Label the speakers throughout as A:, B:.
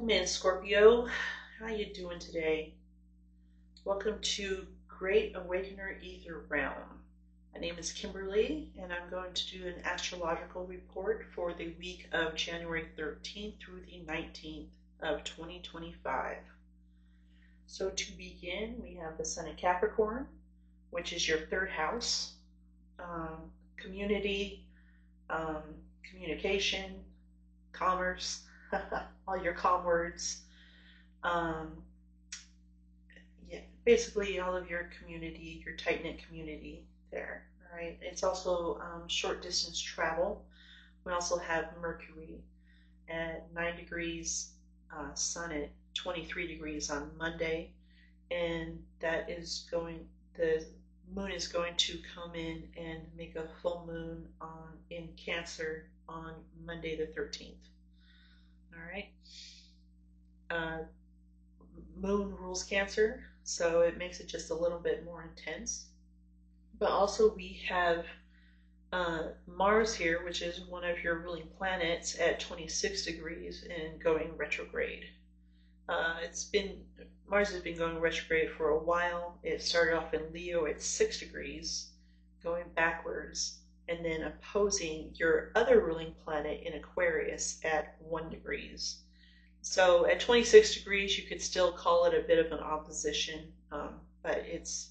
A: Welcome in, Scorpio. How you doing today? Welcome to Great Awakener Ether Realm. My name is Kimberly, and I'm going to do an astrological report for the week of January 13th through the 19th of 2025. So to begin, we have the Sun in Capricorn, which is your third house, community, communication, commerce, all your com words, yeah, basically all of your community, your tight-knit community there, all right? It's also short distance travel. We also have Mercury at 9 degrees, Sun at 23 degrees on Monday, and that is the moon is going to come in and make a full moon in Cancer on Monday the 13th. All right. Moon rules Cancer, so it makes it just a little bit more intense. But also we have Mars here, which is one of your ruling planets, at 26 degrees and going retrograde. Mars has been going retrograde for a while. It started off in Leo at 6 degrees, going backwards, and then opposing your other ruling planet in Aquarius at 1 degrees. So at 26 degrees, you could still call it a bit of an opposition, but it's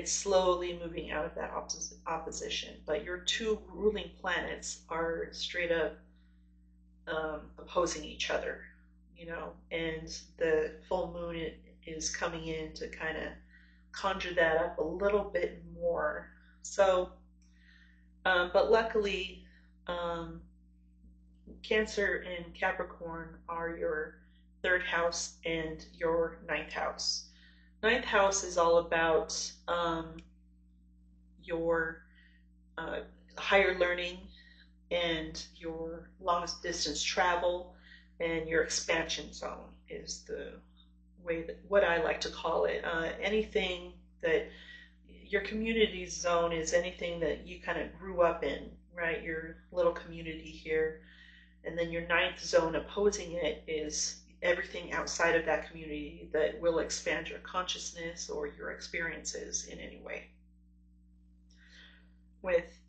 A: slowly moving out of that opposition. But your two ruling planets are straight up opposing each other, and the full moon is coming in to kind of conjure that up a little bit more. So, but luckily, Cancer and Capricorn are your third house and your ninth house. Ninth house is all about your higher learning and your long distance travel, and your expansion zone is the way that what I like to call it. Anything that your community zone is anything that you kind of grew up in, right? Your little community here. And then your ninth zone opposing it is everything outside of that community that will expand your consciousness or your experiences in any way. With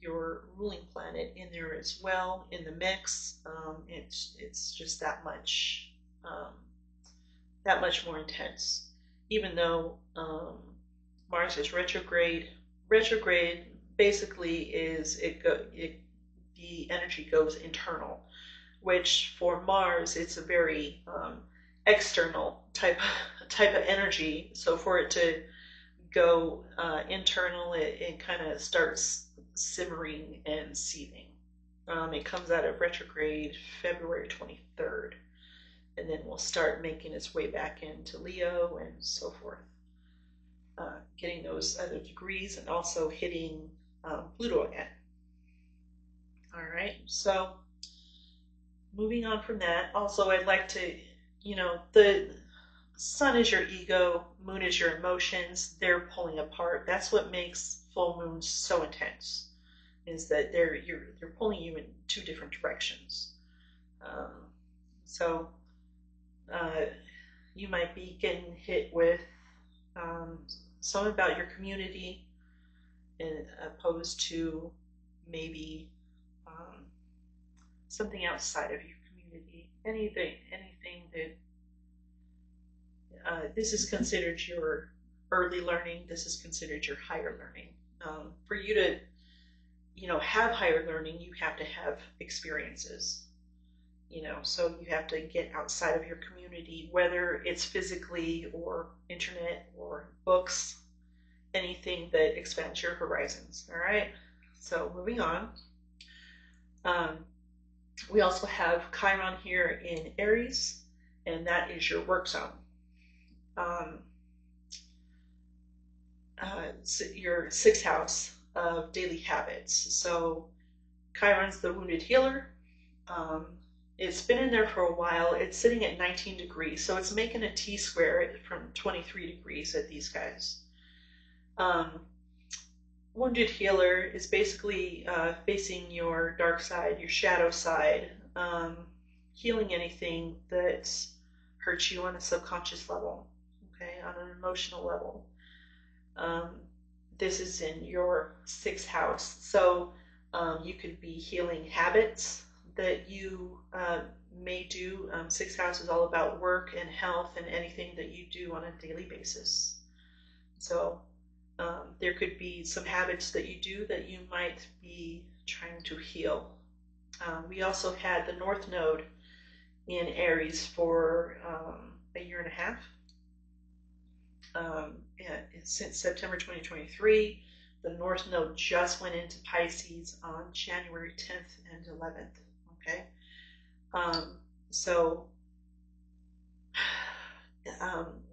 A: your ruling planet in there as well in the mix, it's just that much more intense. Even though Mars is retrograde. Retrograde basically is the energy goes internal, which for Mars it's a very external type of energy. So for it to go internal, it kind of starts simmering and seething. It comes out of retrograde February 23rd, and then will start making its way back into Leo and so forth, getting those other degrees and also hitting Pluto again. All right, so moving on from that, also I'd like to, the Sun is your ego, Moon is your emotions, they're pulling apart. That's what makes full moons so intense, is that they're pulling you in two different directions. So you might be getting hit with something about your community, opposed to maybe something outside of your community. Anything that this is considered your early learning. This is considered your higher learning. For you to, have higher learning, you have to have experiences. So you have to get outside of your community, whether it's physically or internet or books, anything that expands your horizons. All right. So moving on. We also have Chiron here in Aries, and that is your work zone. Your sixth house of daily habits. So Chiron's the wounded healer. It's been in there for a while. It's sitting at 19 degrees, so it's making a T-square from 23 degrees at these guys. Wounded healer is basically facing your dark side, your shadow side, healing anything that hurts you on a subconscious level, okay, on an emotional level. Um, this is in your sixth house. So you could be healing habits that you may do. Sixth house is all about work and health and anything that you do on a daily basis. So there could be some habits that you do that you might be trying to heal. We also had the North Node in Aries for a year and a half. Since September 2023, the North Node just went into Pisces on January 10th and 11th. Okay, so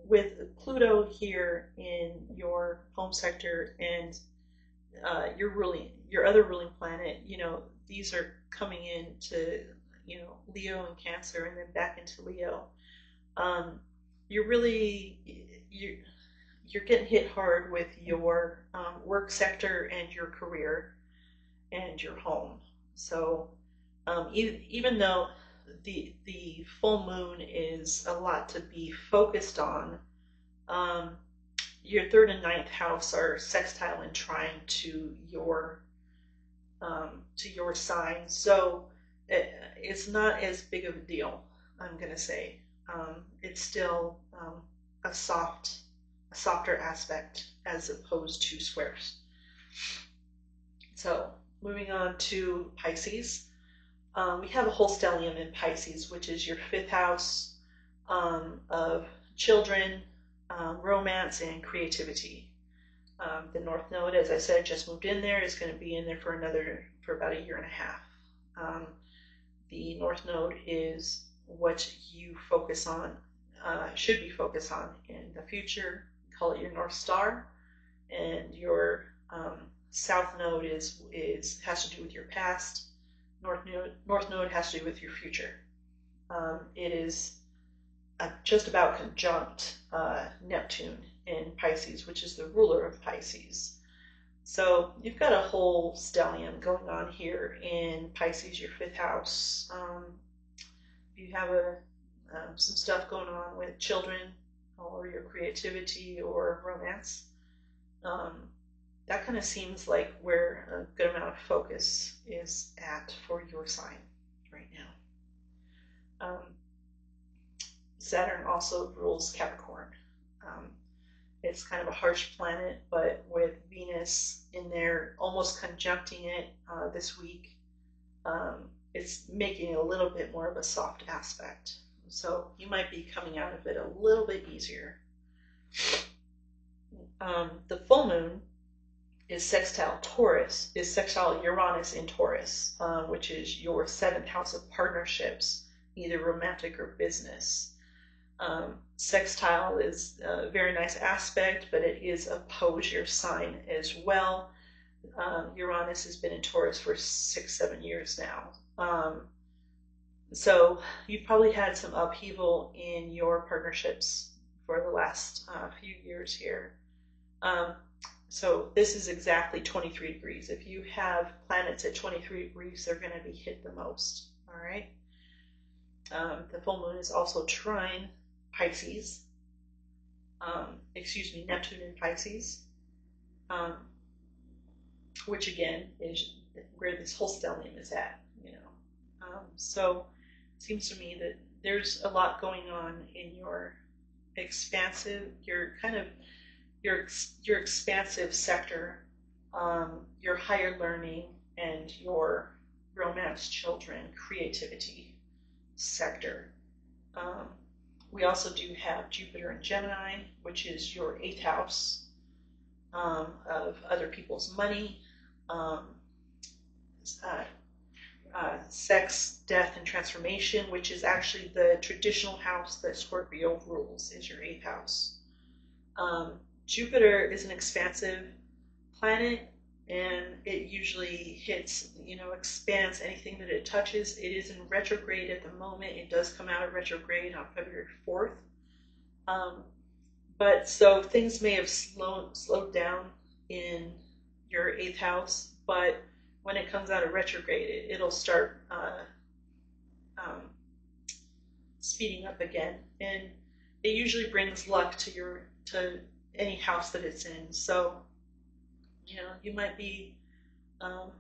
A: with Pluto here in your home sector and your other ruling planet, these are coming into Leo and Cancer, and then back into Leo. You're getting hit hard with your work sector and your career and your home. So even though the full moon is a lot to be focused on, your third and ninth house are sextile and trine to your sign. So it's not as big of a deal, I'm gonna say. It's still a softer aspect as opposed to squares. So moving on to Pisces, we have a whole stellium in Pisces, which is your fifth house of children, romance, and creativity. The North Node, as I said, just moved in there. Is going to be in there for about a year and a half. The North Node is what you focus on, should be focused on in the future. Call it your North Star, and your South Node has to do with your past. North Node has to do with your future. It is just about conjunct Neptune in Pisces, which is the ruler of Pisces. So you've got a whole stellium going on here in Pisces, your fifth house. You have some stuff going on with children or your creativity or romance. That kind of seems like where a good amount of focus is at for your sign right now. Saturn also rules Capricorn. It's kind of a harsh planet, but with Venus in there almost conjuncting it this week, it's making it a little bit more of a soft aspect. So you might be coming out of it a little bit easier. The full moon is sextile Uranus in Taurus, which is your seventh house of partnerships, either romantic or business. Sextile is a very nice aspect, but it is oppose your sign as well. Uranus has been in Taurus for 6-7 years now. So you've probably had some upheaval in your partnerships for the last few years here. So this is exactly 23 degrees. If you have planets at 23 degrees, they're going to be hit the most. All right. The full moon is also trine Pisces. Neptune in Pisces, which again is where this whole stellium is at. So it seems to me that there's a lot going on in your expansive sector, your higher learning, and your romance, children, creativity sector. We also do have Jupiter in Gemini, which is your eighth house of other people's money, sex, death, and transformation, which is actually the traditional house that Scorpio rules, is your eighth house. Jupiter is an expansive planet, and it usually expands anything that it touches. It is in retrograde at the moment. It does come out of retrograde on February 4th. But so things may have slowed down in your eighth house, but when it comes out of retrograde, it'll start speeding up again, and it usually brings luck to any house that it's in. So you might be um,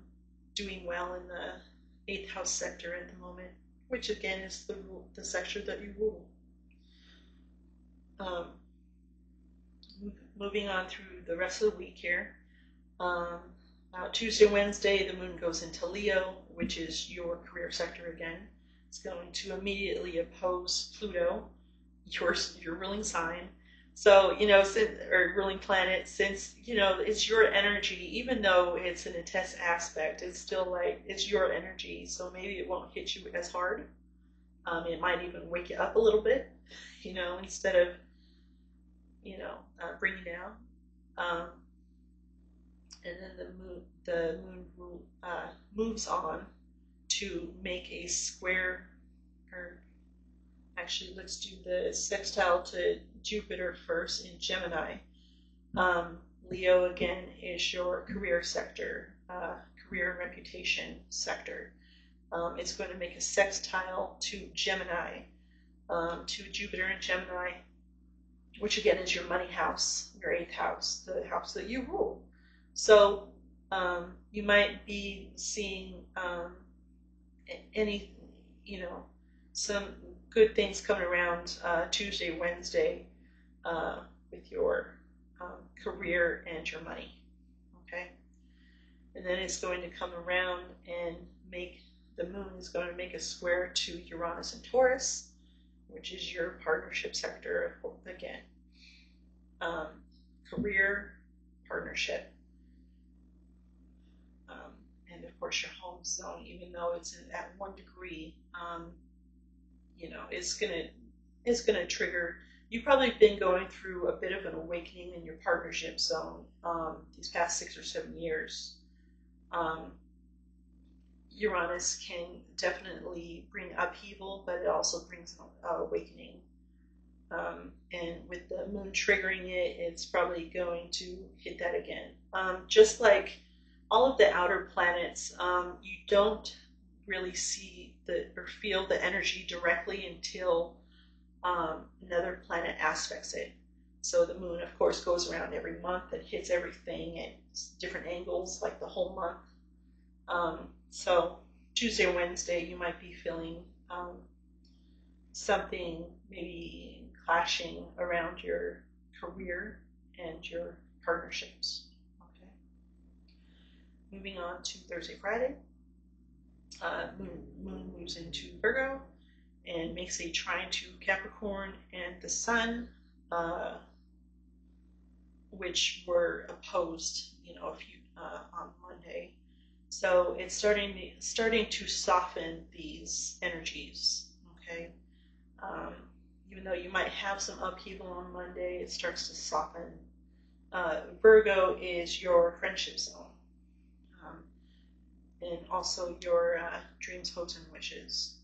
A: doing well in the eighth house sector at the moment, which again is the sector that you rule. Um, Moving on through the rest of the week here. Tuesday, Wednesday, the moon goes into Leo, which is your career sector again. It's going to immediately oppose Pluto, your ruling sign. So, or ruling planet, since, it's your energy, even though it's in a test aspect, it's still like, it's your energy. So maybe it won't hit you as hard. It might even wake you up a little bit, instead of, bring you down. And then the moon moves on to make a square, or actually let's do the sextile to Jupiter first in Gemini. Leo again is your career sector, career and reputation sector. It's going to make a sextile to Gemini, to Jupiter in Gemini, which again is your money house, your eighth house, the house that you rule. So you might be seeing some good things coming around Tuesday, Wednesday with your career and your money. Okay, and then it's going to come around and the moon is going to make a square to Uranus and Taurus, which is your partnership sector again. Career, partnership, and of course your home zone, even though it's at 1 degree, it's gonna trigger. You've probably been going through a bit of an awakening in your partnership zone these past 6 or 7 years. Uranus can definitely bring upheaval, but it also brings awakening. And with the moon triggering it, it's probably going to hit that again. Just like all of the outer planets, you don't really see or feel the energy directly until another planet aspects it. So the moon, of course, goes around every month and hits everything at different angles, like the whole month. So Tuesday or Wednesday, you might be feeling something maybe clashing around your career and your partnerships. Okay. Moving on to Thursday, Friday. Moon moves into Virgo and makes a trine to Capricorn and the Sun, which were opposed, on Monday. So it's starting to soften these energies. Okay. Even though you might have some upheaval on Monday, it starts to soften. Virgo is your friendship zone, and also your dreams, hopes, and wishes.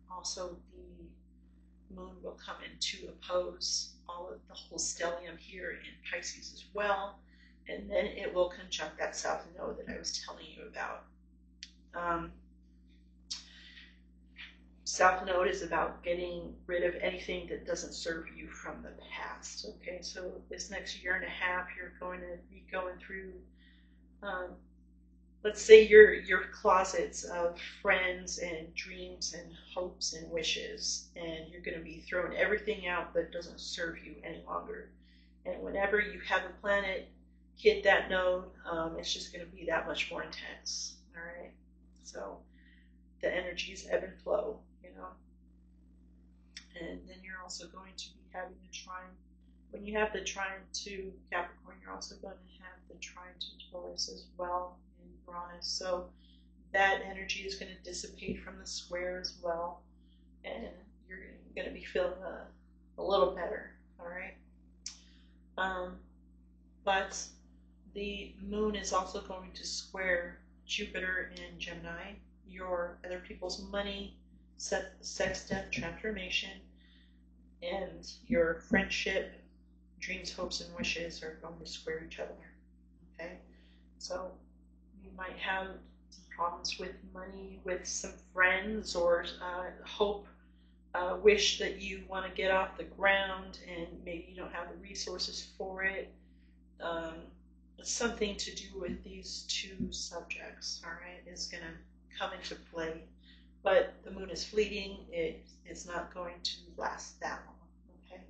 A: Also, the moon will come in to oppose all of the whole stellium here in Pisces as well, and then it will conjunct that south node that I was telling you about. South node is about getting rid of anything that doesn't serve you from the past. Okay, so this next year and a half, you're going to be going through, let's say your closets of friends and dreams and hopes and wishes, and you're going to be throwing everything out that doesn't serve you any longer. And whenever you have a planet hit that node, it's just going to be that much more intense. All right, so the energies ebb and flow. And then you're also going to be having a trine. When you have the trine to Capricorn, you're also going to have the trine to Taurus as well in Uranus. So that energy is going to dissipate from the square as well, and you're going to be feeling a little better. All right. But the moon is also going to square Jupiter in Gemini, your other people's money, sex, death, transformation, and your friendship, dreams, hopes, and wishes are going to square each other. Okay, so you might have some problems with money with some friends, or hope wish that you want to get off the ground and maybe you don't have the resources for it. It's something to do with these two subjects, all right, is going to come into play. But the moon is fleeting. It is not going to last that long, okay?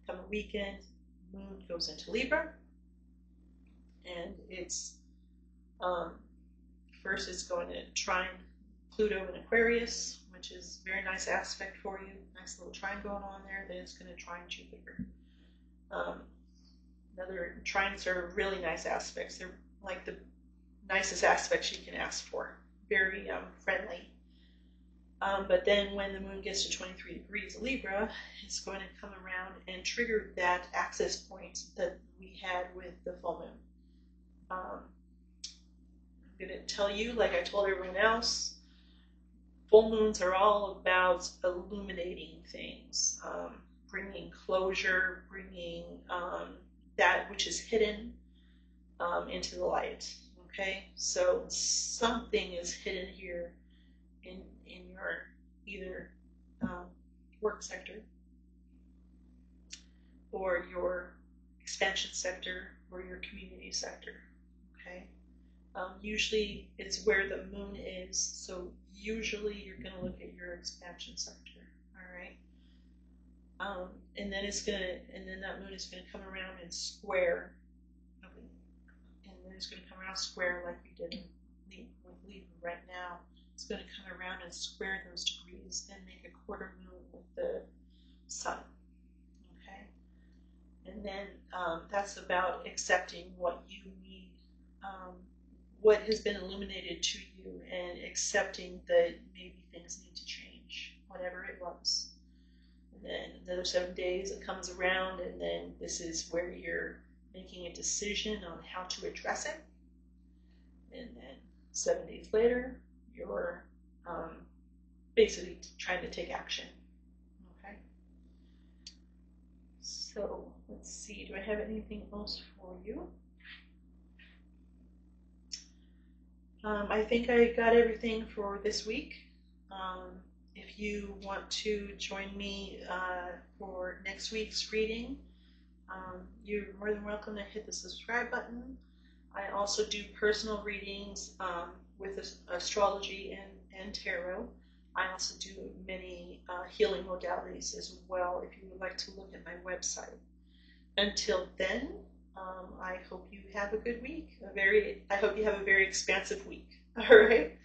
A: Come a weekend, moon goes into Libra, and it's first it's going to trine Pluto in Aquarius, which is a very nice aspect for you. Nice little trine going on there. Then it's going to trine Jupiter. Another trines are really nice aspects. They're like the nicest aspects you can ask for. Very friendly. But then when the moon gets to 23 degrees Libra, it's going to come around and trigger that access point that we had with the full moon. I'm going to tell you, like I told everyone else, full moons are all about illuminating things, bringing closure, bringing that which is hidden into the light. Okay, so something is hidden here in your either work sector or your expansion sector or your community sector. Okay, usually it's where the moon is, so usually you're going to look at your expansion sector. All right, and then that moon is going to come around and square, and then it's going to come around square like you did with Libra right now. It's going to come around and square those degrees and make a quarter moon with the sun. Okay, and then that's about accepting what you need, what has been illuminated to you, and accepting that maybe things need to change, whatever it was. And then another 7 days it comes around, and then this is where you're making a decision on how to address it. And then 7 days later, you're basically trying to take action. Okay. So let's see, do I have anything else for you? I think I got everything for this week. If you want to join me for next week's reading, you're more than welcome to hit the subscribe button. I also do personal readings with astrology and tarot. I also do many healing modalities as well if you would like to look at my website. Until then, I hope you have a good week. I hope you have a very expansive week. All right.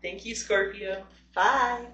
A: Thank you, Scorpio. Bye.